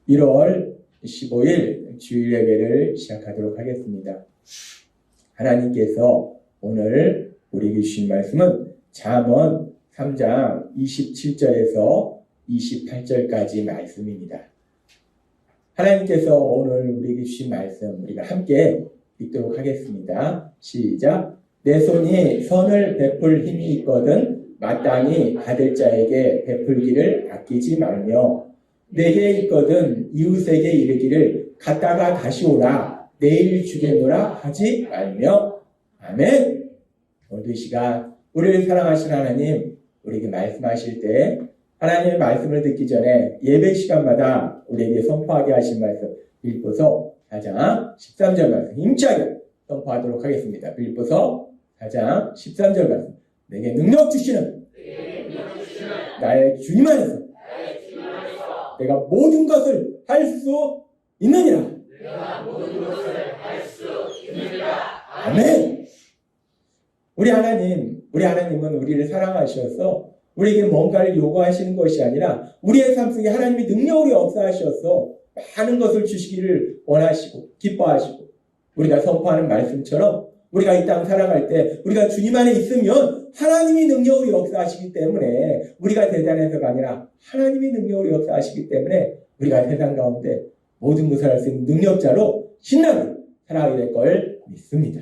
1월 15일 주일 예배를 시작하도록 하겠습니다. 하나님께서 오늘 우리에게 주신 말씀은 잠언 3장 27절에서 28절까지 말씀입니다. 하나님께서 오늘 우리에게 주신 말씀 우리가 함께 읽도록 하겠습니다. 시작. 내 손이 선을 베풀 힘이 있거든 마땅히 받을 자에게 베풀기를 아끼지 말며 내게 있거든 이웃에게 이르기를 갔다가 다시 오라 내일 주겠노라 하지 말며. 아멘. 오늘도 이 시간 우리를 사랑하신 하나님 우리에게 말씀하실 때 하나님의 말씀을 듣기 전에 예배 시간마다 우리에게 선포하게 하신 말씀 빌립보서 4장 13절 말씀 힘차게 선포하도록 하겠습니다. 빌립보서 4장 13절 말씀 내게 능력 주시는 나의 주님 안에서 내가 모든 것을 할 수 있느니라. 아멘. 우리 하나님은 우리를 사랑하셔서 우리에게 뭔가를 요구하시는 것이 아니라 우리의 삶 속에 하나님이 능력으로 역사하셔서 많은 것을 주시기를 원하시고 기뻐하시고 우리가 선포하는 말씀처럼 우리가 이 땅 살아갈 때 우리가 주님 안에 있으면 하나님이 능력으로 역사하시기 때문에 우리가 대단해서가 아니라 하나님이 능력으로 역사하시기 때문에 우리가 세상 가운데 모든 것을 할 수 있는 능력자로 신나게 살아가게 될 걸 믿습니다.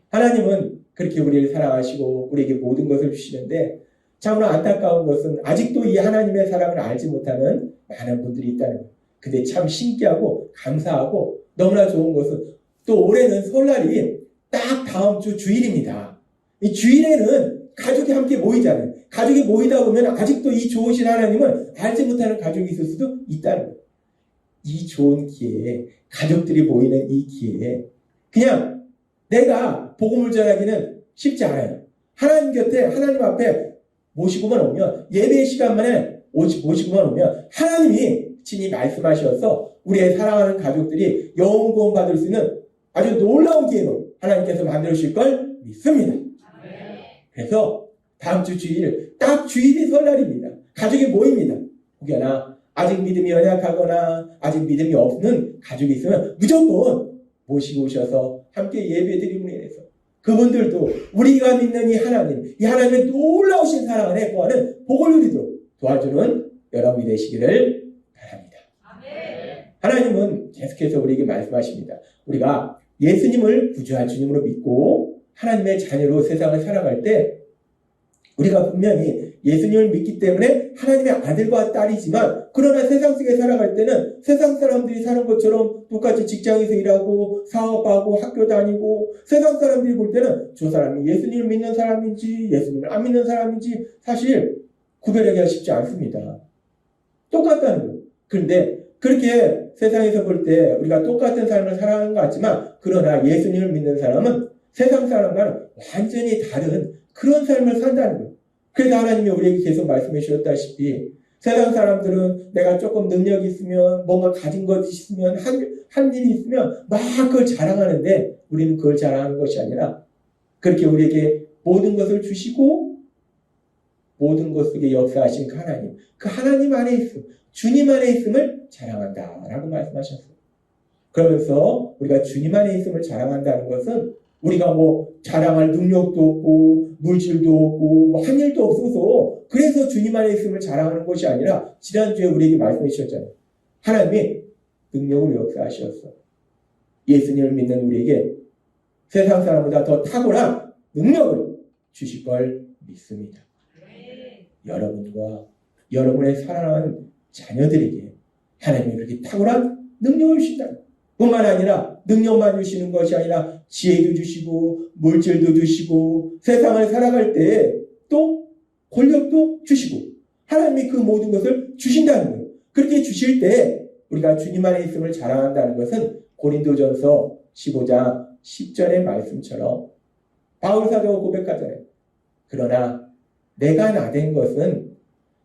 하나님은 그렇게 우리를 사랑하시고 우리에게 모든 것을 주시는데 참으로 안타까운 것은 아직도 이 하나님의 사랑을 알지 못하는 많은 분들이 있다는 거예요. 근데 참 신기하고 감사하고 너무나 좋은 것은 또 올해는 설날이 딱 다음 주 주일입니다. 이 주일에는 가족이 함께 모이잖아요. 가족이 모이다 보면 아직도 이 좋으신 하나님을 알지 못하는 가족이 있을 수도 있다는 거예요. 이 좋은 기회에 가족들이 모이는 이 기회에 그냥 내가 복음을 전하기는 쉽지 않아요. 하나님 곁에 하나님 앞에 모시고만 오면 예배 시간만에 모시고만 오면 하나님이 친히 말씀하셔서 우리의 사랑하는 가족들이 영혼 구원 받을 수 있는 아주 놀라운 기회로 하나님께서 만들어 주실 걸 믿습니다. 그래서 다음 주 주일 딱 주일이 설날입니다. 가족이 모입니다. 혹여나 아직 믿음이 연약하거나 아직 믿음이 없는 가족이 있으면 무조건 모시고 오셔서 함께 예배드림으로 인해서 그분들도 우리가 믿는 이 하나님의 놀라우신 사랑 안에 거하는 복을 누리도록 도와주는 여러분이 되시기를 바랍니다. 하나님은 계속해서 우리에게 말씀하십니다. 우리가 예수님을 구주한 주님으로 믿고 하나님의 자녀로 세상을 살아갈 때 우리가 분명히 예수님을 믿기 때문에 하나님의 아들과 딸이지만 그러나 세상 속에 살아갈 때는 세상 사람들이 사는 것처럼 똑같이 직장에서 일하고 사업하고 학교 다니고 세상 사람들이 볼 때는 저 사람이 예수님을 믿는 사람인지 예수님을 안 믿는 사람인지 사실 구별하기가 쉽지 않습니다. 똑같다는 거예요. 그런데 그렇게 세상에서 볼 때 우리가 똑같은 삶을 살아가는 것 같지만 그러나 예수님을 믿는 사람은 세상 사람과는 완전히 다른 그런 삶을 산다는 거예요. 그래서 하나님이 우리에게 계속 말씀해 주셨다시피 세상 사람들은 내가 조금 능력이 있으면 뭔가 가진 것이 있으면 한 일이 있으면 막 그걸 자랑하는데 우리는 그걸 자랑하는 것이 아니라 그렇게 우리에게 모든 것을 주시고 모든 것 속에 역사하신 그 하나님 안에 있음, 주님 안에 있음을 자랑한다라고 말씀하셨어요. 그러면서 우리가 주님 안에 있음을 자랑한다는 것은 우리가 자랑할 능력도 없고 물질도 없고 한 일도 없어서 그래서 주님 안에 있음을 자랑하는 것이 아니라 지난주에 우리에게 말씀해 주셨잖아요. 하나님이 능력을 역사하셨어. 예수님을 믿는 우리에게 세상 사람보다 더 탁월한 능력을 주실 걸 믿습니다. 여러분과 여러분의 사랑하는 자녀들에게 하나님이 그렇게 탁월한 능력을 주신다. 뿐만 아니라 능력만 주시는 것이 아니라 지혜도 주시고 물질도 주시고 세상을 살아갈 때 또 권력도 주시고 하나님이 그 모든 것을 주신다는 거예요. 그렇게 주실 때 우리가 주님 안에 있음을 자랑한다는 것은 고린도전서 15장 10절의 말씀처럼 바울 사도가 고백하잖아요. 그러나 내가 나된 것은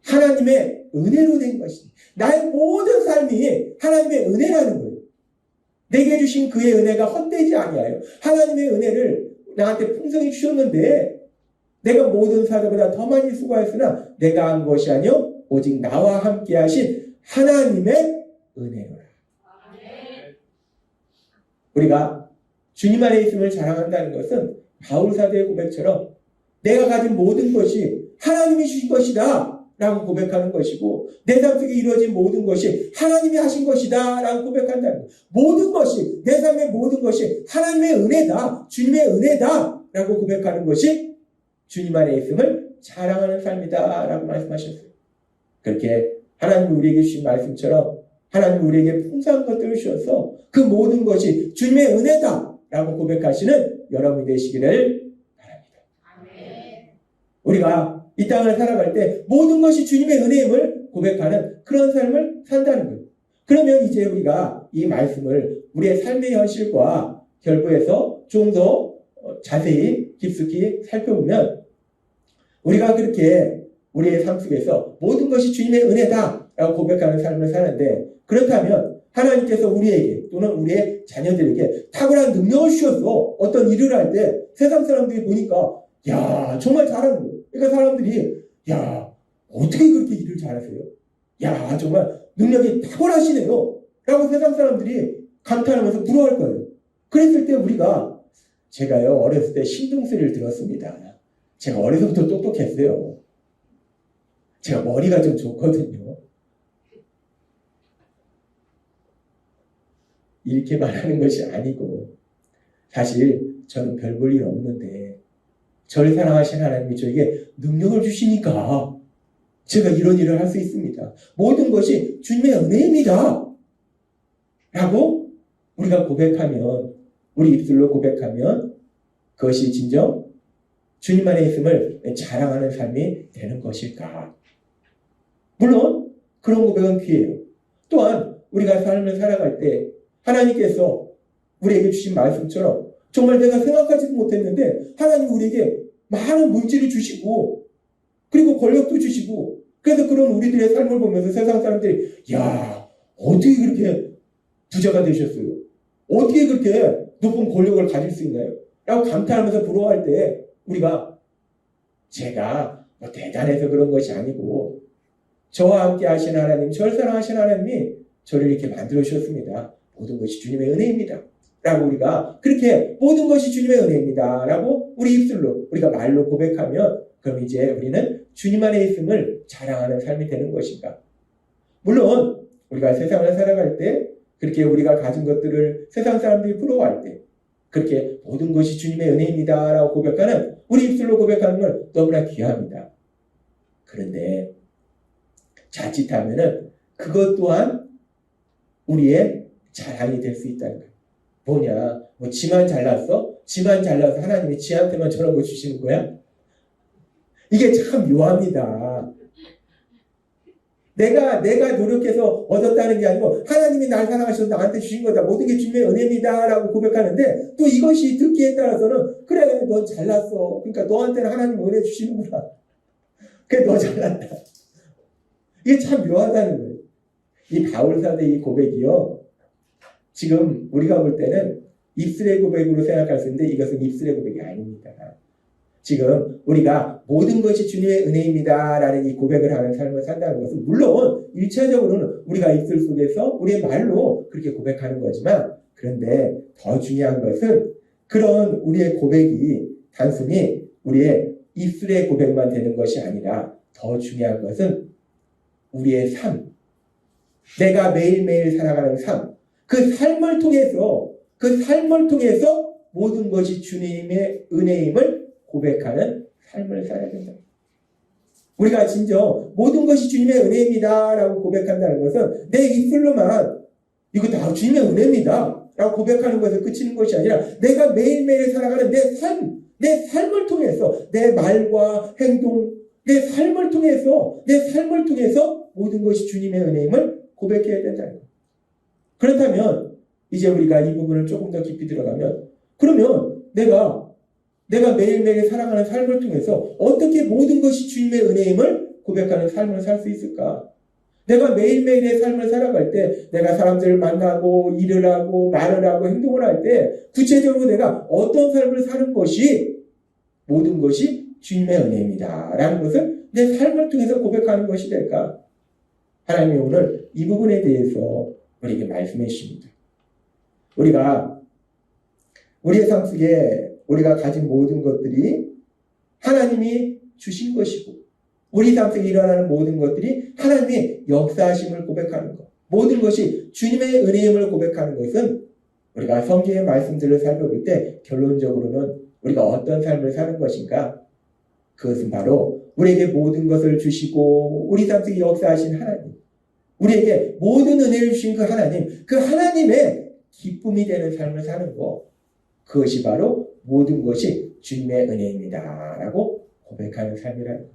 하나님의 은혜로 된 것이니 나의 모든 삶이 하나님의 은혜라는 거예요. 내게 주신 그의 은혜가 헛되지 아니하여 하나님의 은혜를 나한테 풍성히 주셨는데 내가 모든 사람보다 더 많이 수고하였으나 내가 한 것이 아니요 오직 나와 함께 하신 하나님의 은혜로라. 우리가 주님 안에 있음을 자랑한다는 것은 바울 사도의 고백처럼 내가 가진 모든 것이 하나님이 주신 것이다 라고 고백하는 것이고, 내 삶 속에 이루어진 모든 것이 하나님이 하신 것이다 라고 고백한다는 것. 모든 것이, 내 삶의 모든 것이 하나님의 은혜다, 주님의 은혜다 라고 고백하는 것이 주님 안에 있음을 자랑하는 삶이다 라고 말씀하셨어요. 그렇게 하나님 우리에게 주신 말씀처럼 하나님 우리에게 풍성한 것들을 주셔서 그 모든 것이 주님의 은혜다 라고 고백하시는 여러분이 되시기를 바랍니다. 우리가 이 땅을 살아갈 때 모든 것이 주님의 은혜임을 고백하는 그런 삶을 산다는 거예요. 그러면 이제 우리가 이 말씀을 우리의 삶의 현실과 결부해서 좀 더 자세히 깊숙이 살펴보면, 우리가 그렇게 우리의 삶 속에서 모든 것이 주님의 은혜다라고 고백하는 삶을 사는데, 그렇다면 하나님께서 우리에게 또는 우리의 자녀들에게 탁월한 능력을 주셔서 어떤 일을 할 때 세상 사람들이 보니까 야, 정말 잘하는 거예요. 그러니까 사람들이 야, 어떻게 그렇게 일을 잘하세요? 야, 정말 능력이 탁월하시네요 라고 세상 사람들이 감탄하면서 부러워할 거예요. 그랬을 때 우리가, 제가요 어렸을 때 신동소리를 들었습니다. 제가 어려서부터 똑똑했어요. 제가 머리가 좀 좋거든요. 이렇게 말하는 것이 아니고, 사실 저는 별 볼 일 없는데 저를 사랑하신 하나님이 저에게 능력을 주시니까 제가 이런 일을 할 수 있습니다. 모든 것이 주님의 은혜입니다 라고 우리가 고백하면, 우리 입술로 고백하면 그것이 진정 주님 안에 있음을 자랑하는 삶이 되는 것일까? 물론 그런 고백은 귀해요. 또한 우리가 삶을 살아갈 때 하나님께서 우리에게 주신 말씀처럼 정말 내가 생각하지도 못했는데 하나님 우리에게 많은 물질을 주시고 그리고 권력도 주시고, 그래서 그런 우리들의 삶을 보면서 세상 사람들이 야, 어떻게 그렇게 부자가 되셨어요? 어떻게 그렇게 높은 권력을 가질 수 있나요? 라고 감탄하면서 부러워할 때 우리가, 제가 뭐 대단해서 그런 것이 아니고 저와 함께 하신 하나님, 저를 사랑하신 하나님이 저를 이렇게 만들어 주셨습니다. 모든 것이 주님의 은혜입니다 라고 우리가 그렇게 모든 것이 주님의 은혜입니다 라고 우리 입술로, 우리가 말로 고백하면, 그럼 이제 우리는 주님 안에 있음을 자랑하는 삶이 되는 것인가? 물론 우리가 세상을 살아갈 때 그렇게 우리가 가진 것들을 세상 사람들이 부러워할 때 그렇게 모든 것이 주님의 은혜입니다 라고 고백하는, 우리 입술로 고백하는 건 너무나 귀합니다. 그런데 자칫하면은 그것 또한 우리의 자랑이 될 수 있다는 거예요. 뭐냐, 뭐 지만 잘났어? 지만 잘나서 하나님이 지한테만 저런 거 주시는 거야? 이게 참 묘합니다. 내가 노력해서 얻었다는 게 아니고 하나님이 날 사랑하셔서 나한테 주신 거다. 모든 게 주님의 은혜입니다 라고 고백하는데, 또 이것이 듣기에 따라서는 그래, 넌 잘났어. 그러니까 너한테는 하나님 은혜 주시는구나. 그래, 너 잘났다. 이게 참 묘하다는 거예요. 이 바울 사도의 이 고백이요, 지금 우리가 볼 때는 입술의 고백으로 생각할 수 있는데 이것은 입술의 고백이 아닙니다. 지금 우리가 모든 것이 주님의 은혜입니다 라는 이 고백을 하는 삶을 산다는 것은, 물론 1차적으로는 우리가 입술 속에서 우리의 말로 그렇게 고백하는 거지만, 그런데 더 중요한 것은 그런 우리의 고백이 단순히 우리의 입술의 고백만 되는 것이 아니라, 더 중요한 것은 우리의 삶, 내가 매일매일 살아가는 삶, 그 삶을 통해서 모든 것이 주님의 은혜임을 고백하는 삶을 살아야 된다. 우리가 진정 모든 것이 주님의 은혜입니다 라고 고백한다는 것은 내 입술로만 이거 다 주님의 은혜입니다 라고 고백하는 것에 그치는 것이 아니라, 내가 매일매일 살아가는 내 삶을 통해서, 내 말과 행동, 내 삶을 통해서 모든 것이 주님의 은혜임을 고백해야 된다는 거예요. 그렇다면 이제 우리가 이 부분을 조금 더 깊이 들어가면, 그러면 내가 매일매일 살아가는 삶을 통해서 어떻게 모든 것이 주님의 은혜임을 고백하는 삶을 살 수 있을까? 내가 매일매일의 삶을 살아갈 때 내가 사람들을 만나고 일을 하고 말을 하고 행동을 할 때 구체적으로 내가 어떤 삶을 사는 것이 모든 것이 주님의 은혜입니다 라는 것을 내 삶을 통해서 고백하는 것이 될까? 하나님이 오늘 이 부분에 대해서 우리에게 말씀해 주십니다. 우리가 우리의 삶 속에 우리가 가진 모든 것들이 하나님이 주신 것이고 우리 삶 속에 일어나는 모든 것들이 하나님의 역사하심을 고백하는 것, 모든 것이 주님의 은혜임을 고백하는 것은 우리가 성경의 말씀들을 살펴볼 때 결론적으로는 우리가 어떤 삶을 사는 것인가? 그것은 바로 우리에게 모든 것을 주시고 우리 삶 속에 역사하신 하나님, 우리에게 모든 은혜를 주신 그 하나님, 그 하나님의 기쁨이 되는 삶을 사는 것, 그것이 바로 모든 것이 주님의 은혜입니다 라고 고백하는 삶이라는 거예요.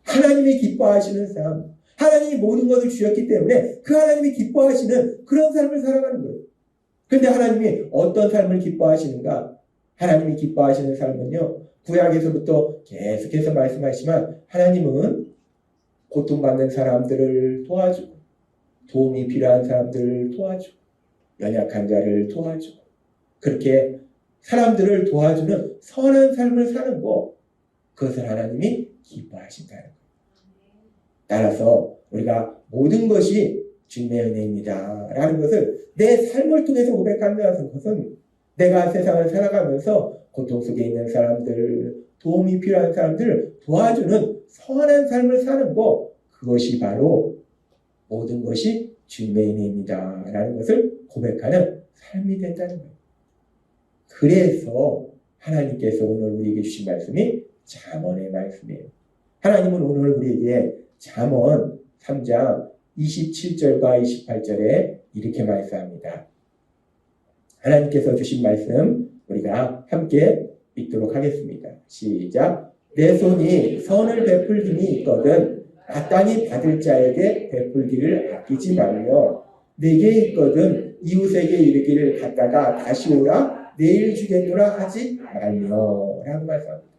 하나님이 기뻐하시는 삶, 하나님이 모든 것을 주셨기 때문에 그 하나님이 기뻐하시는 그런 삶을 살아가는 거예요. 그런데 하나님이 어떤 삶을 기뻐하시는가? 하나님이 기뻐하시는 삶은요, 구약에서부터 계속해서 말씀하시지만 하나님은 고통받는 사람들을 도와주고 도움이 필요한 사람들을 도와주고 연약한 자를 도와주고 그렇게 사람들을 도와주는 선한 삶을 사는 것, 그것을 하나님이 기뻐하신다는 거예요. 따라서 우리가 모든 것이 주님의 은혜입니다 라는 것을 내 삶을 통해서 고백한다는 것은 내가 세상을 살아가면서 고통 속에 있는 사람들, 도움이 필요한 사람들을 도와주는 선한 삶을 사는 것, 그것이 바로 모든 것이 주님의 은혜입니다 라는 것을 고백하는 삶이 된다는 거예요. 그래서 하나님께서 오늘 우리에게 주신 말씀이 잠언의 말씀이에요. 하나님은 오늘 우리에게 잠언 3장 27절과 28절에 이렇게 말씀합니다. 하나님께서 주신 말씀 우리가 함께 읽도록 하겠습니다. 시작. 내 손이 선을 베풀 힘이 있거든 마땅히 받을 자에게 베풀기를 아끼지 말며 내게 있거든 이웃에게 이르기를 갖다가 다시 오라 내일 주겠노라 하지 말며 라고 말씀합니다.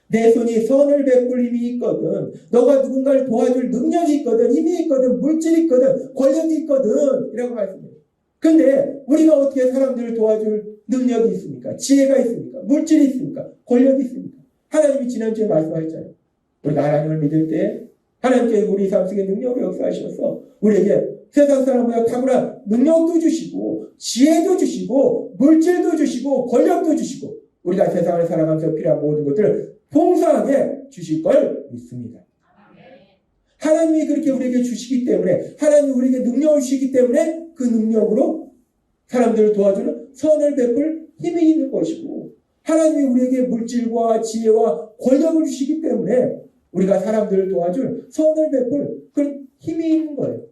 내 손이 선을 베풀 힘이 있거든, 너가 누군가를 도와줄 능력이 있거든, 힘이 있거든, 물질이 있거든, 권력이 있거든 이라고 말씀해요. 근데 우리가 어떻게 사람들을 도와줄 능력이 있습니까? 지혜가 있습니까? 물질이 있습니까? 권력이 있습니까? 하나님이 지난주에 말씀하셨잖아요. 우리가 하나님을 믿을 때 하나님께서 우리 삶 속에 능력을 역사하셔서 우리에게 세상 사람보다 탁월한 능력도 주시고 지혜도 주시고 물질도 주시고 권력도 주시고 우리가 세상을 살아가면서 필요한 모든 것들을 풍성하게 주실 걸 믿습니다. 하나님이 그렇게 우리에게 주시기 때문에 하나님이 우리에게 능력을 주시기 때문에 그 능력으로 사람들을 도와주는 선을 베풀 힘이 있는 것이고 하나님이 우리에게 물질과 지혜와 권력을 주시기 때문에 우리가 사람들을 도와줄 선을 베풀 그런 힘이 있는 거예요.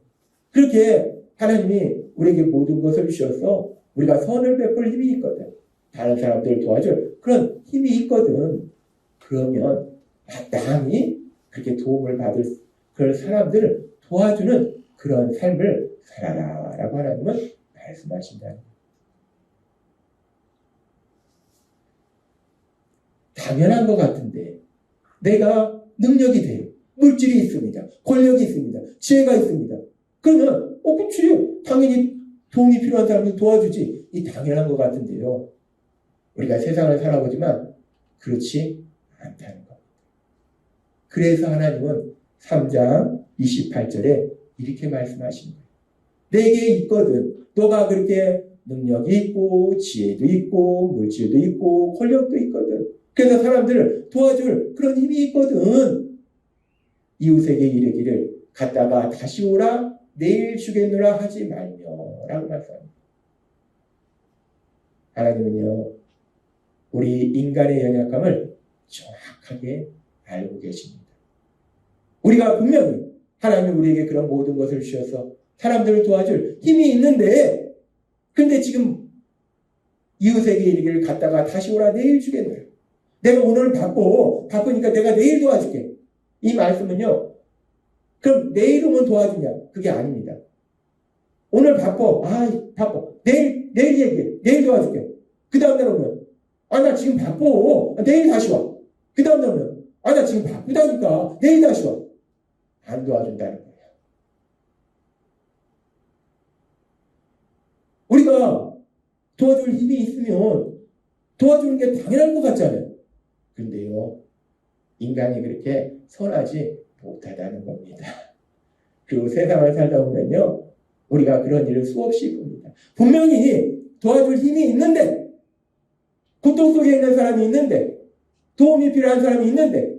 그렇게 하나님이 우리에게 모든 것을 주셔서 우리가 선을 베풀 힘이 있거든. 다른 사람들을 도와줄 그런 힘이 있거든. 그러면 마땅히 그렇게 도움을 받을 그런 사람들을 도와주는 그런 삶을 살아라 라고 하나님은 말씀하신다는 거예요. 당연한 것 같은데 내가 능력이 돼요. 물질이 있습니다. 권력이 있습니다. 지혜가 있습니다. 그러면 그치 당연히 도움이 필요한 사람을 도와주지. 이 당연한 것 같은데요. 우리가 세상을 살아보지만 그렇지 않다는 겁니다. 그래서 하나님은 3장 28절에 이렇게 말씀하신 거예요. 내게 있거든. 너가 그렇게 능력이 있고 지혜도 있고 물질도 있고 권력도 있거든. 그래서 사람들을 도와줄 그런 힘이 있거든. 이웃에게 이르기를 갔다가 다시 오라 내일 주겠노라 하지 말며 라고 말씀합니다. 하나님은요 우리 인간의 연약함을 정확하게 알고 계십니다. 우리가 분명히 하나님이 우리에게 그런 모든 것을 주셔서 사람들을 도와줄 힘이 있는데 근데 지금 이웃에게 이르기를 갔다가 다시 오라 내일 주겠노라. 내가 오늘 바쁘니까 내가 내일 도와줄게. 이 말씀은요 그럼 내일 오면 도와주냐? 그게 아닙니다. 오늘 바빠. 내일 얘기해. 내일 도와줄게. 그 다음날 오면 나 지금 바빠. 내일 다시 와. 그 다음날 오면 나 지금 바쁘다니까. 내일 다시 와. 안 도와준다는 거예요. 우리가 도와줄 힘이 있으면 도와주는 게 당연한 것 같잖아요. 근데요 인간이 그렇게 선하지 못하다는 겁니다. 그리고 세상을 살다 보면요 우리가 그런 일을 수없이 봅니다. 분명히 도와줄 힘이 있는데, 고통 속에 있는 사람이 있는데, 도움이 필요한 사람이 있는데,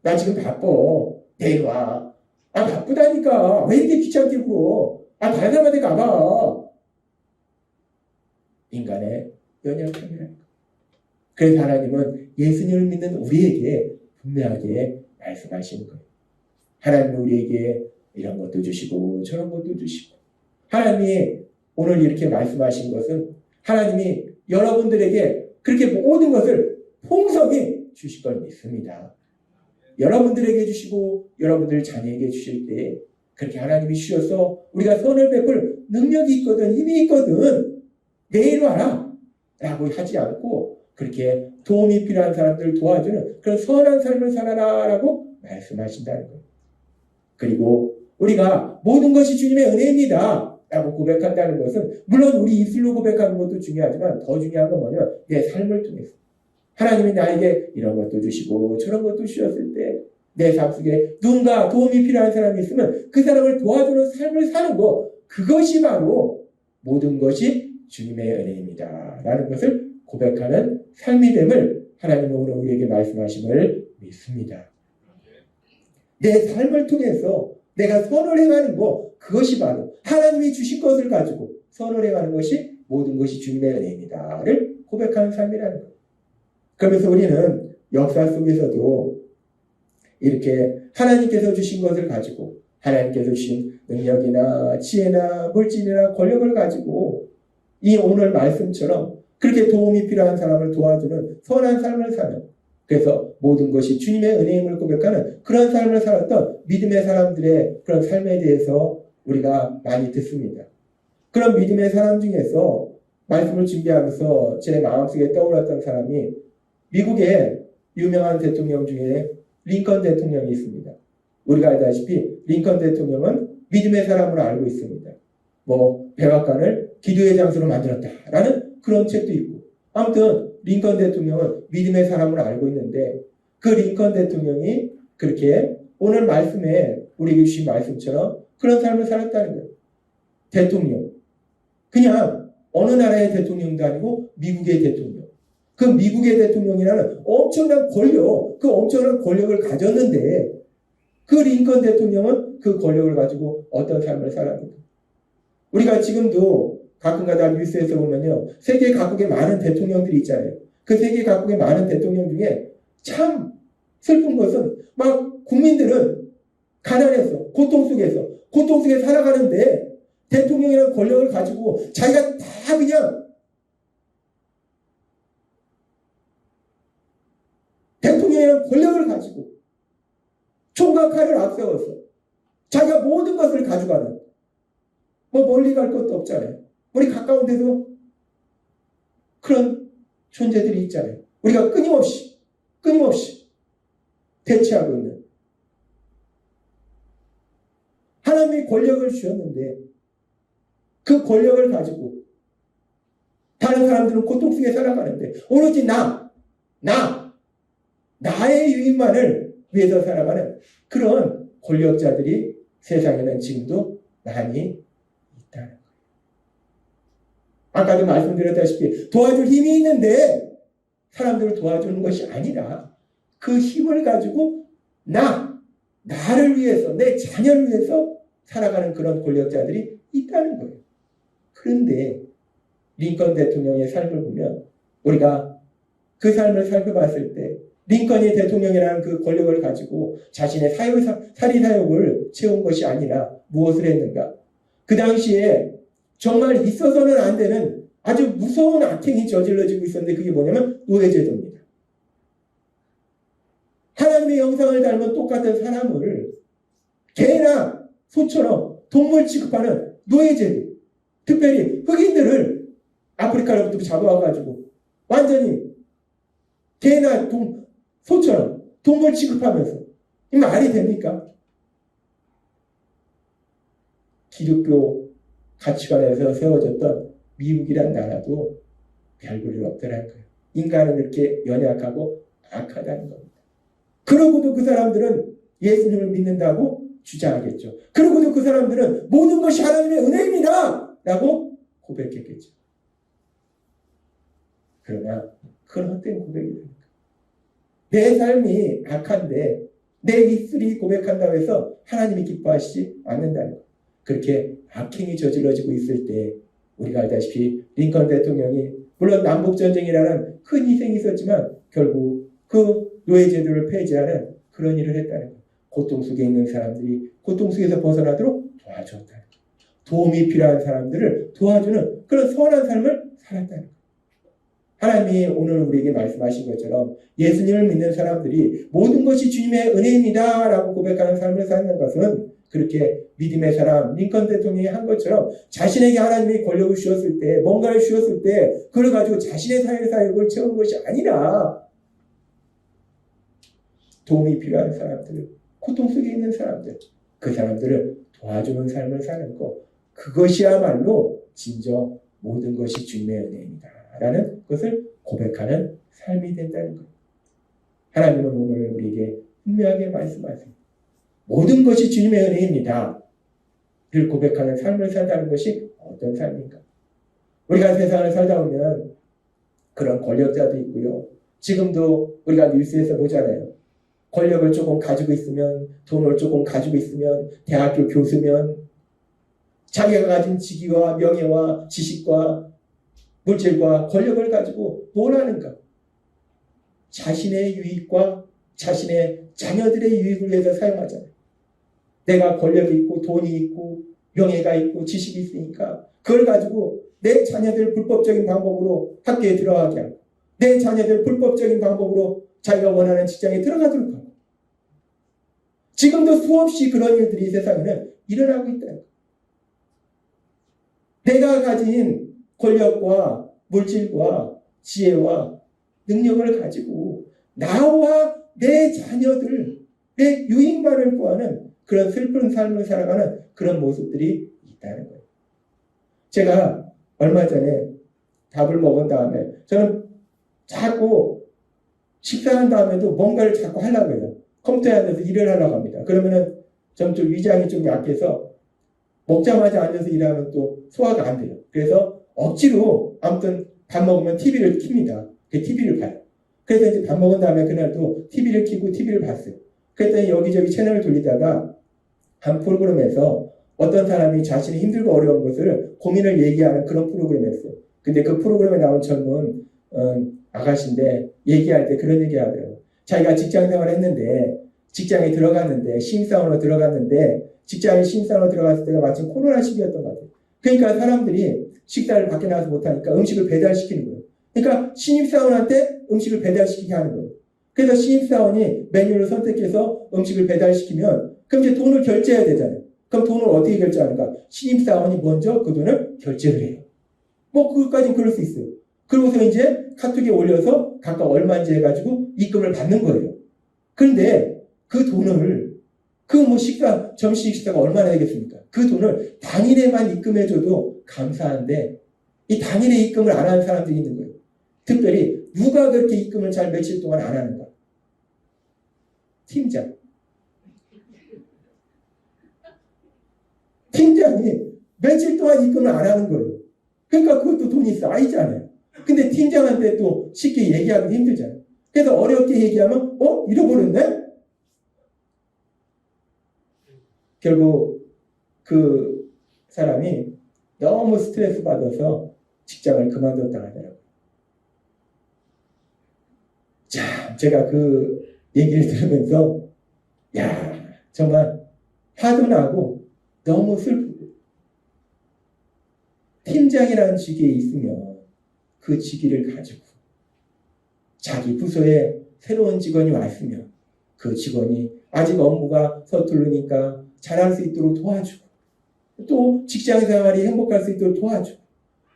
나 지금 바빠. 내일 와. 바쁘다니까. 왜 이렇게 귀찮게 굴어? 다른 사람한테 가봐. 인간의 연약함이라는 거. 그래서 하나님은 예수님을 믿는 우리에게 분명하게 말씀하시는 거예요. 하나님은 우리에게 이런 것도 주시고 저런 것도 주시고, 하나님이 오늘 이렇게 말씀하신 것은 하나님이 여러분들에게 그렇게 모든 것을 풍성히 주실 걸 믿습니다. 여러분들에게 주시고 여러분들 자녀에게 주실 때 그렇게 하나님이 주셔서 우리가 선을 베풀 능력이 있거든, 힘이 있거든, 내일 와라 라고 하지 않고 그렇게 도움이 필요한 사람들을 도와주는 그런 선한 삶을 살아라 라고 말씀하신다는 거예요. 그리고 우리가 모든 것이 주님의 은혜입니다 라고 고백한다는 것은, 물론 우리 입술로 고백하는 것도 중요하지만 더 중요한 건 뭐냐면 내 삶을 통해서 하나님이 나에게 이런 것도 주시고 저런 것도 주셨을 때 내 삶 속에 누군가 도움이 필요한 사람이 있으면 그 사람을 도와주는 삶을 사는 것, 그것이 바로 모든 것이 주님의 은혜입니다 라는 것을 고백하는 삶이 됨을 하나님은 오늘 우리에게 말씀하심을 믿습니다. 내 삶을 통해서 내가 선을 행하는 것, 그것이 바로 하나님이 주신 것을 가지고 선을 행하는 것이 모든 것이 주님의 은혜입니다를 고백하는 삶이라는 거예요. 그러면서 우리는 역사 속에서도 이렇게 하나님께서 주신 것을 가지고, 하나님께서 주신 능력이나 지혜나 물질이나 권력을 가지고 이 오늘 말씀처럼 그렇게 도움이 필요한 사람을 도와주는 선한 삶을 사는, 그래서 모든 것이 주님의 은혜임을 고백하는 그런 삶을 살았던 믿음의 사람들의 그런 삶에 대해서 우리가 많이 듣습니다. 그런 믿음의 사람 중에서 말씀을 준비하면서 제 마음속에 떠올랐던 사람이 미국의 유명한 대통령 중에 링컨 대통령이 있습니다. 우리가 알다시피 링컨 대통령은 믿음의 사람으로 알고 있습니다. 백악관을 기도의 장소로 만들었다라는 그런 책도 있고, 아무튼 링컨 대통령은 믿음의 사람으로 알고 있는데, 그 링컨 대통령이 그렇게 오늘 말씀에 우리에게 주신 말씀처럼 그런 삶을 살았다는 거예요. 대통령, 그냥 어느 나라의 대통령도 아니고 미국의 대통령, 그 미국의 대통령이라는 엄청난 권력, 그 엄청난 권력을 가졌는데 그 링컨 대통령은 그 권력을 가지고 어떤 삶을 살았는가. 우리가 지금도 가끔가다 뉴스에서 보면요, 세계 각국의 많은 대통령들이 있잖아요. 그 세계 각국의 많은 대통령 중에 참 슬픈 것은 막 국민들은 가난해서 고통 속에 살아가는데 대통령이라는 권력을 가지고 자기가 다 그냥 대통령이라는 권력을 가지고 총과 칼을 앞세워서 자기가 모든 것을 가져가는, 멀리 갈 것도 없잖아요. 우리 가까운 데도 그런 존재들이 있잖아요. 우리가 끊임없이 대치하고 있는, 하나님이 권력을 주셨는데 그 권력을 가지고 다른 사람들은 고통 속에 살아가는데 오로지 나의 유익만을 위해서 살아가는 그런 권력자들이 세상에는 지금도 많이 있다는 거예요. 아까도 말씀드렸다시피 도와줄 힘이 있는데 사람들을 도와주는 것이 아니라 그 힘을 가지고 나를 위해서, 내 자녀를 위해서 살아가는 그런 권력자들이 있다는 거예요. 그런데 링컨 대통령의 삶을 보면 우리가 그 삶을 살펴봤을 때 링컨이 대통령이라는 그 권력을 가지고 자신의 사리사욕을 채운 것이 아니라 무엇을 했는가? 그 당시에 정말 있어서는 안 되는 아주 무서운 악행이 저질러지고 있었는데 그게 뭐냐면 노예제도입니다. 하나님의 형상을 닮은 똑같은 사람을 개나 소처럼 동물 취급하는 노예제도, 특별히 흑인들을 아프리카로부터 잡아와가지고 완전히 개나 소처럼 동물 취급하면서, 이 말이 됩니까? 기독교 가치관에서 세워졌던 미국이란 나라도 별 볼일 없더라는 거예요. 인간은 이렇게 연약하고 악하다는 겁니다. 그러고도 그 사람들은 예수님을 믿는다고 주장하겠죠. 그리고도 그 사람들은 모든 것이 하나님의 은혜입니다 라고 고백했겠죠. 그러나 그건 헛된 고백이 됩니다. 내 삶이 악한데 내 입술이 고백한다고 해서 하나님이 기뻐하시지 않는다는 것. 그렇게 악행이 저질러지고 있을 때 우리가 알다시피 링컨 대통령이 물론 남북전쟁이라는 큰 희생이 있었지만 결국 그 노예제도를 폐지하는 그런 일을 했다는 것. 고통 속에 있는 사람들이 고통 속에서 벗어나도록 도와줬다는 것. 도움이 필요한 사람들을 도와주는 그런 선한 삶을 살았다는 것. 하나님이 오늘 우리에게 말씀하신 것처럼 예수님을 믿는 사람들이 모든 것이 주님의 은혜입니다 라고 고백하는 삶을 사는 것은 그렇게 믿음의 사람 링컨 대통령이 한 것처럼 자신에게 하나님이 권력을 주었을 때 뭔가를 주었을 때 그걸 가지고 자신의 사회사역을 채우는 것이 아니라 도움이 필요한 사람들, 고통 속에 있는 사람들, 그 사람들을 도와주는 삶을 사는 것, 그것이야말로 진정 모든 것이 주님의 은혜입니다 라는 것을 고백하는 삶이 된다는 것. 하나님은 오늘 우리에게 분명하게 말씀하세요. 모든 것이 주님의 은혜입니다 를 고백하는 삶을 산다는 것이 어떤 삶인가? 우리가 세상을 살다 보면 그런 권력자도 있고요. 지금도 우리가 뉴스에서 보잖아요. 권력을 조금 가지고 있으면, 돈을 조금 가지고 있으면, 대학교 교수면 자기가 가진 직위와 명예와 지식과 물질과 권력을 가지고 뭘 하는가? 자신의 유익과 자신의 자녀들의 유익을 위해서 사용하잖아요. 내가 권력이 있고 돈이 있고 명예가 있고 지식이 있으니까 그걸 가지고 내 자녀들 불법적인 방법으로 학교에 들어가게 하고 내 자녀들 불법적인 방법으로 자기가 원하는 직장에 들어가도록 하고 지금도 수없이 그런 일들이 세상에는 일어나고 있다는 거예요. 내가 가진 권력과 물질과 지혜와 능력을 가지고 나와 내 자녀들, 내 유익만을 구하는 그런 슬픈 삶을 살아가는 그런 모습들이 있다는 거예요. 제가 얼마 전에 밥을 먹은 다음에 저는 자꾸 식사한 다음에도 뭔가를 자꾸 하려고 해요. 컴퓨터에 앉아서 일을 하려고 합니다. 그러면은 좀 위장이 좀 약해서 먹자마자 앉아서 일하면 또 소화가 안 돼요. 그래서 억지로 아무튼 밥 먹으면 TV를 킵니다. 그 TV를 봐요. 그래서 이제 밥 먹은 다음에 그날도 TV를 켜고 TV를 봤어요. 그랬더니 여기저기 채널을 돌리다가 한 프로그램에서 어떤 사람이 자신이 힘들고 어려운 것을 고민을 얘기하는 그런 프로그램이었어요. 근데 그 프로그램에 나온 젊은 아가씨인데 얘기할 때 그런 얘기 하더라고요. 자기가 직장 생활을 했는데 직장에 들어갔는데 신입사원으로 들어갔는데 직장에 신입사원으로 들어갔을 때가 마침 코로나 시기였던 것 같아요. 그러니까 사람들이 식사를 밖에 나가서 못하니까 음식을 배달시키는 거예요. 그러니까 신입사원한테 음식을 배달시키게 하는 거예요. 그래서 신입사원이 메뉴를 선택해서 음식을 배달시키면 그럼 이제 돈을 결제해야 되잖아요. 그럼 돈을 어떻게 결제하는가? 신입사원이 먼저 그 돈을 결제를 해요. 뭐 그것까지는 그럴 수 있어요. 그러고서 이제 카톡에 올려서 각각 얼마인지 해가지고 입금을 받는 거예요. 그런데 그 돈을 그 뭐 식사, 점심 식사가 얼마나 되겠습니까? 그 돈을 당일에만 입금해줘도 감사한데 이 당일에 입금을 안 하는 사람들이 있는 거예요. 특별히 누가 그렇게 입금을 잘 며칠 동안 안 하는가? 팀장. 팀장이 며칠 동안 입금을 안 하는 거예요. 그러니까 그것도 돈이 쌓이잖아요. 근데 팀장한테 또 쉽게 얘기하기 힘들잖아요. 그래서 어렵게 얘기하면 잃어버렸네? 결국 그 사람이 너무 스트레스 받아서 직장을 그만뒀다고 하더라고요. 참 제가 그 얘기를 들으면서 정말 화도 나고 너무 슬프고 팀장이라는 직위에 있으면 그 직위를 가지고 자기 부서에 새로운 직원이 왔으면 그 직원이 아직 업무가 서투르니까 잘할 수 있도록 도와주고 또 직장생활이 행복할 수 있도록 도와주고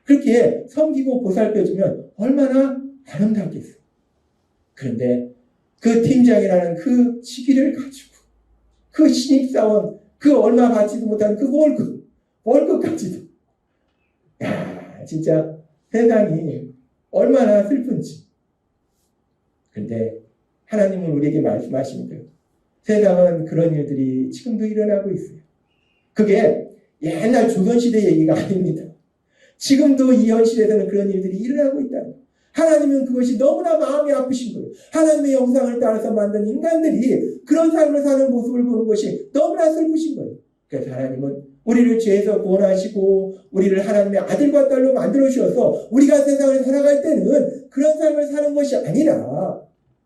그렇게 섬기고 보살펴주면 얼마나 아름답겠어요. 그런데 그 팀장이라는 그 직위를 가지고 그 신입사원 그 얼마 받지도 못하는 그 월급까지도 진짜 세상이 얼마나 슬픈지. 그런데 하나님은 우리에게 말씀하십니다. 세상은 그런 일들이 지금도 일어나고 있어요. 그게 옛날 조선시대 얘기가 아닙니다. 지금도 이 현실에서는 그런 일들이 일어나고 있다. 하나님은 그것이 너무나 마음이 아프신 거예요. 하나님의 영상을 따라서 만든 인간들이 그런 삶을 사는 모습을 보는 것이 너무나 슬프신 거예요. 그래서 하나님은 우리를 죄에서 구원하시고 우리를 하나님의 아들과 딸로 만들어 주셔서 우리가 세상을 살아갈 때는 그런 삶을 사는 것이 아니라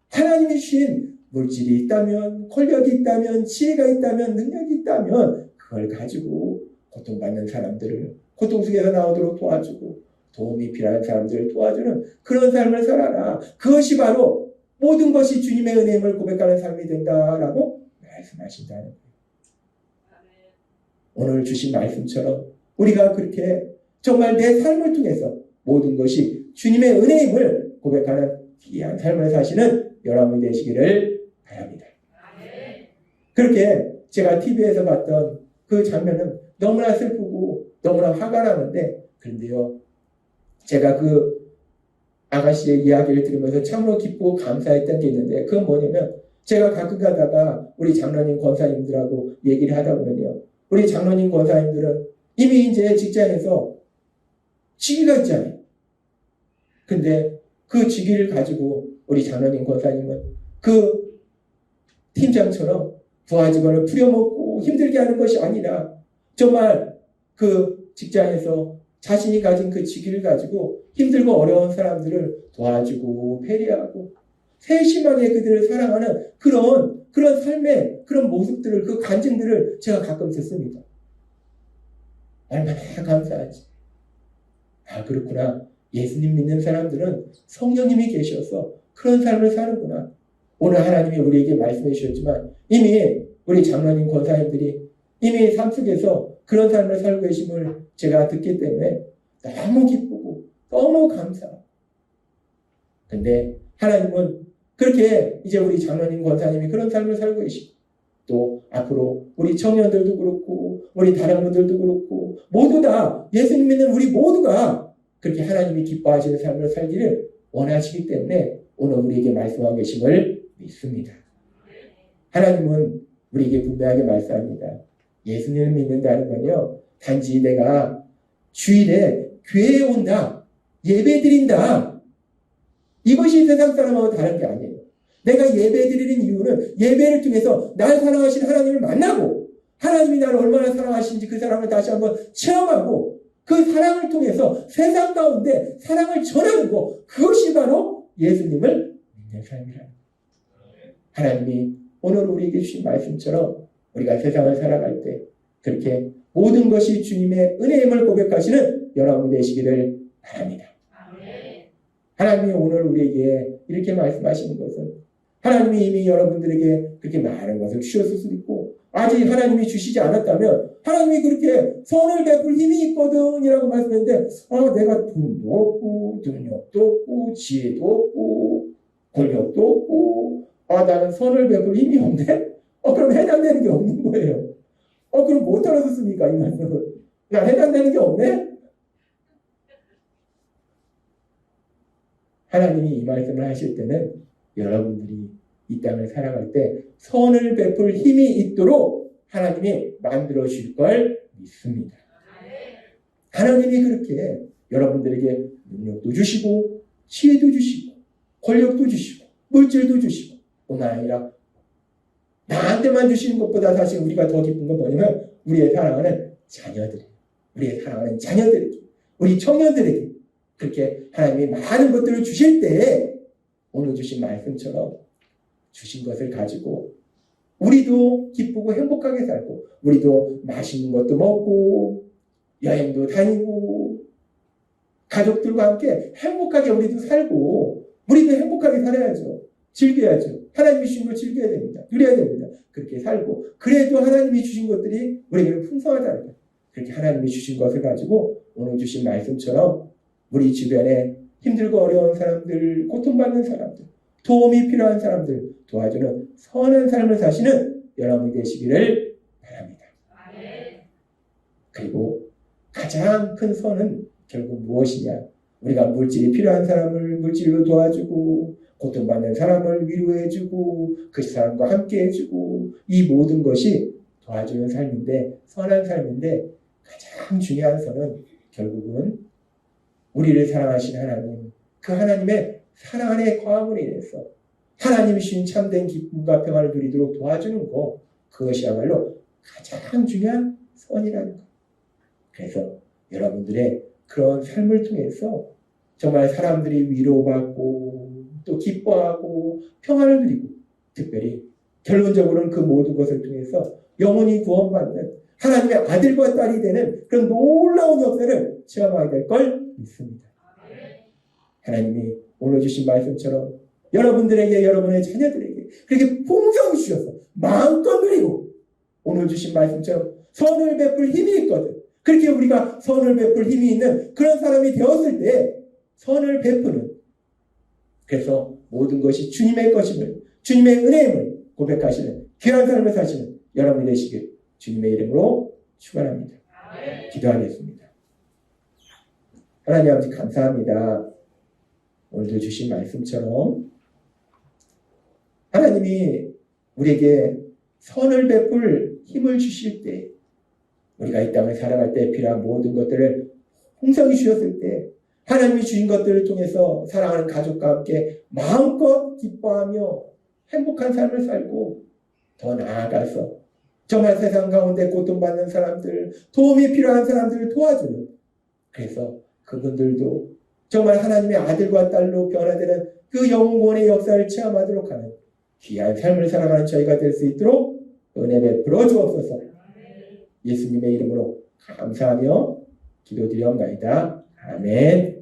하나님이 주신 물질이 있다면, 권력이 있다면, 지혜가 있다면, 능력이 있다면 그걸 가지고 고통받는 사람들을 고통 속에서 나오도록 도와주고 도움이 필요한 사람들을 도와주는 그런 삶을 살아라. 그것이 바로 모든 것이 주님의 은혜임을 고백하는 삶이 된다라고 말씀하신다는 거예요. 오늘 주신 말씀처럼 우리가 그렇게 정말 내 삶을 통해서 모든 것이 주님의 은혜임을 고백하는 귀한 삶을 사시는 여러분이 되시기를 바랍니다. 그렇게 제가 TV에서 봤던 그 장면은 너무나 슬프고 너무나 화가 나는데, 그런데요, 제가 그 아가씨의 이야기를 들으면서 참으로 기쁘고 감사했던 게 있는데, 그건 뭐냐면 제가 가끔 가다가 우리 장로님 권사님들하고 얘기를 하다 보면요, 우리 장로님 권사님들은 이미 이제 직장에서 직위가 있잖아요. 근데 그 직위를 가지고 우리 장로님 권사님은 그 팀장처럼 부하 직원을 부려먹고 힘들게 하는 것이 아니라 정말 그 직장에서 자신이 가진 그 직위를 가지고 힘들고 어려운 사람들을 도와주고 배려하고 세심하게 그들을 사랑하는 그런 삶의 그런 모습들을, 그 간증들을 제가 가끔 듣습니다. 얼마나 감사하지. 아, 그렇구나. 예수님 믿는 사람들은 성령님이 계셔서 그런 삶을 사는구나. 오늘 하나님이 우리에게 말씀해 주셨지만 이미 우리 장로님 권사님들이 이미 삶 속에서 그런 삶을 살고 계심을 제가 듣기 때문에 너무 기쁘고 너무 감사하고, 근데 하나님은 그렇게 이제 우리 장로님 권사님이 그런 삶을 살고 계시고 또 앞으로 우리 청년들도 그렇고 우리 다른 분들도 그렇고 모두 다 예수님 믿는 우리 모두가 그렇게 하나님이 기뻐하시는 삶을 살기를 원하시기 때문에 오늘 우리에게 말씀하고 계심을 믿습니다. 하나님은 우리에게 분명하게 말씀합니다. 예수님을 믿는다는 건요, 단지 내가 주일에 교회에 온다, 예배 드린다, 이것이 세상 사람하고 다른 게 아니에요. 내가 예배 드리는 이유는 예배를 통해서 날 사랑하신 하나님을 만나고 하나님이 나를 얼마나 사랑하시는지 그 사랑을 다시 한번 체험하고 그 사랑을 통해서 세상 가운데 사랑을 전하는 것, 그것이 바로 예수님을 믿는 삶이라는 거예요. 하나님이 오늘 우리에게 주신 말씀처럼 우리가 세상을 살아갈 때 그렇게 모든 것이 주님의 은혜임을 고백하시는 여러분 되시기를 바랍니다. 하나님이 오늘 우리에게 이렇게 말씀하시는 것은 하나님이 이미 여러분들에게 그렇게 많은 것을 주셨을 수도 있고 아직 하나님이 주시지 않았다면 하나님이 그렇게 선을 베풀 힘이 있거든 이라고 말씀했는데, 내가 돈도 없고 능력도 없고 지혜도 없고 권력도 없고 나는 선을 베풀 힘이 없네? 그럼 해당되는 게 없는 거예요. 그럼 못 알아듣습니까 이 말씀을? 야, 해당되는 게 없네? 하나님이 이 말씀을 하실 때는 여러분들이 이 땅을 살아갈 때 선을 베풀 힘이 있도록 하나님이 만들어 주실 걸 믿습니다. 하나님이 그렇게 여러분들에게 능력도 주시고 지혜도 주시고 권력도 주시고 물질도 주시고 뿐 아니라 나한테만 주시는 것보다 사실 우리가 더 기쁜 건 뭐냐면 우리의 사랑하는 자녀들에게, 우리의 사랑하는 자녀들에게, 우리 청년들에게 그렇게 하나님이 많은 것들을 주실 때 오늘 주신 말씀처럼 주신 것을 가지고 우리도 기쁘고 행복하게 살고 우리도 맛있는 것도 먹고 여행도 다니고 가족들과 함께 행복하게 우리도 살고 우리도 행복하게 살아야죠. 즐겨야죠. 하나님이 주신 걸 즐겨야 됩니다. 누려야 됩니다. 그렇게 살고 그래도 하나님이 주신 것들이 우리에게 풍성하다는 거예요. 그렇게 하나님이 주신 것을 가지고 오늘 주신 말씀처럼 우리 주변에 힘들고 어려운 사람들, 고통받는 사람들, 도움이 필요한 사람들 도와주는 선한 삶을 사시는 여러분이 되시기를 바랍니다. 그리고 가장 큰 선은 결국 무엇이냐? 우리가 물질이 필요한 사람을 물질로 도와주고 고통받는 사람을 위로해주고 그 사람과 함께해주고 이 모든 것이 도와주는 삶인데 선한 삶인데 가장 중요한 선은 결국은 우리를 사랑하신 하나님 그 하나님의 사랑 안에 거함으로 인해서 하나님이 주신 참된 기쁨과 평안을 누리도록 도와주는 것 그것이야말로 가장 중요한 선이라는 것. 그래서 여러분들의 그런 삶을 통해서 정말 사람들이 위로받고 또 기뻐하고 평안을 누리고 특별히 결론적으로는 그 모든 것을 통해서 영원히 구원받는 하나님의 아들과 딸이 되는 그런 놀라운 역사를 체험하게 될 걸 믿습니다. 하나님이 오늘 주신 말씀처럼 여러분들에게 여러분의 자녀들에게 그렇게 풍성히 주셔서 마음껏 누리고 오늘 주신 말씀처럼 선을 베풀 힘이 있거든. 그렇게 우리가 선을 베풀 힘이 있는 그런 사람이 되었을 때 선을 베푸는 그래서 모든 것이 주님의 것임을 주님의 은혜임을 고백하시는 귀한 삶을 사시는 여러분이 되시길 주님의 이름으로 축원합니다. 기도하겠습니다. 하나님 아버지 감사합니다. 오늘도 주신 말씀처럼 하나님이 우리에게 선을 베풀 힘을 주실 때 우리가 이 땅을 살아갈 때 필요한 모든 것들을 풍성히 주셨을 때 하나님이 주신 것들을 통해서 사랑하는 가족과 함께 마음껏 기뻐하며 행복한 삶을 살고 더 나아가서 정말 세상 가운데 고통받는 사람들, 도움이 필요한 사람들을 도와주는 그래서 그분들도 정말 하나님의 아들과 딸로 변화되는 그 영원의 역사를 체험하도록 하는 귀한 삶을 살아가는 저희가 될 수 있도록 은혜 베풀어 주옵소서. 예수님의 이름으로 감사하며 기도드리옵나이다. 아멘.